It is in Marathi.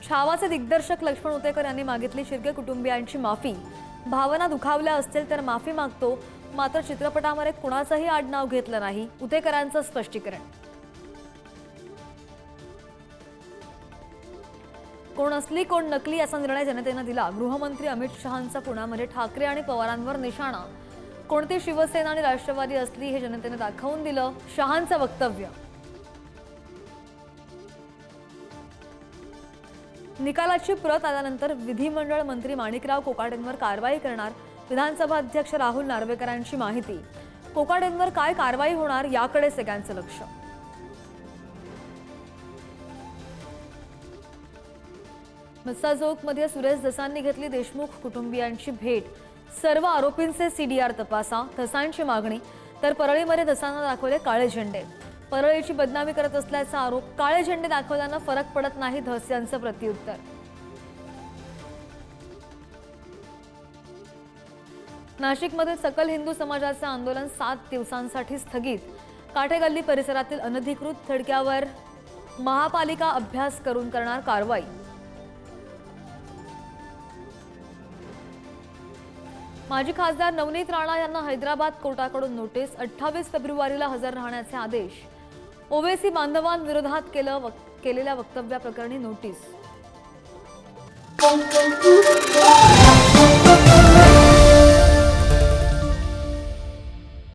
छावाचे दिग्दर्शक लक्ष्मण उतेकर यांनी मागितली शिर्के कुटुंबियांची माफी। भावना दुखावल्या असतील तर माफी मागतो, मात्र चित्रपटामध्ये कुणाचंही आडनाव घेतलं नाही, उतेकरांचं स्पष्टीकरण। कोण असली कोण नकली असा निर्णय जनतेने दिला। गृहमंत्री अमित शहांचा पुण्यामध्ये ठाकरे आणि पवारांवर निशाणा। कोणती शिवसेना आणि राष्ट्रवादी असली हे जनतेने दाखवून दिलं, शहांचं वक्तव्य। निकालाची प्रत आल्यानंतर विधिमंडळ मंत्री माणिकराव कोकाटेंवर कारवाई करणार। विधानसभा अध्यक्ष राहुल नार्वेकरांची माहिती। कोकाटेंवर काय कारवाई होणार याकडे सगळ्यांचं लक्ष। मिसाजोगमध्ये सुरेश धसांनी घेतली देशमुख कुटुंबियांची भेट। सर्व आरोपींचे सीडीआर तपासा, धसांची मागणी। तर परळीमध्ये धसांना दाखवले काळे झेंडे। परळीची बदनामी करत असल्याचा आरोप। काळे झेंडे दाखवल्यानं फरक पडत नाही, धस यांचं प्रत्युत्तर। नाशिकमधील सकल हिंदू समाजाचे आंदोलन 7 दिवसांसाठी स्थगित। काठेगल्ली परिसरातील अनधिकृत थडक्यावर महापालिका अभ्यास करून करणार कारवाई। माजी खासदार नवनीत राणा यांना हैदराबाद कोर्टाकडून नोटीस। 28 फेब्रुवारीला हजर राहण्याचे आदेश। ओवेसी बांधवांविरोधात केलेल्या वक्तव्याप्रकरणी नोटीस।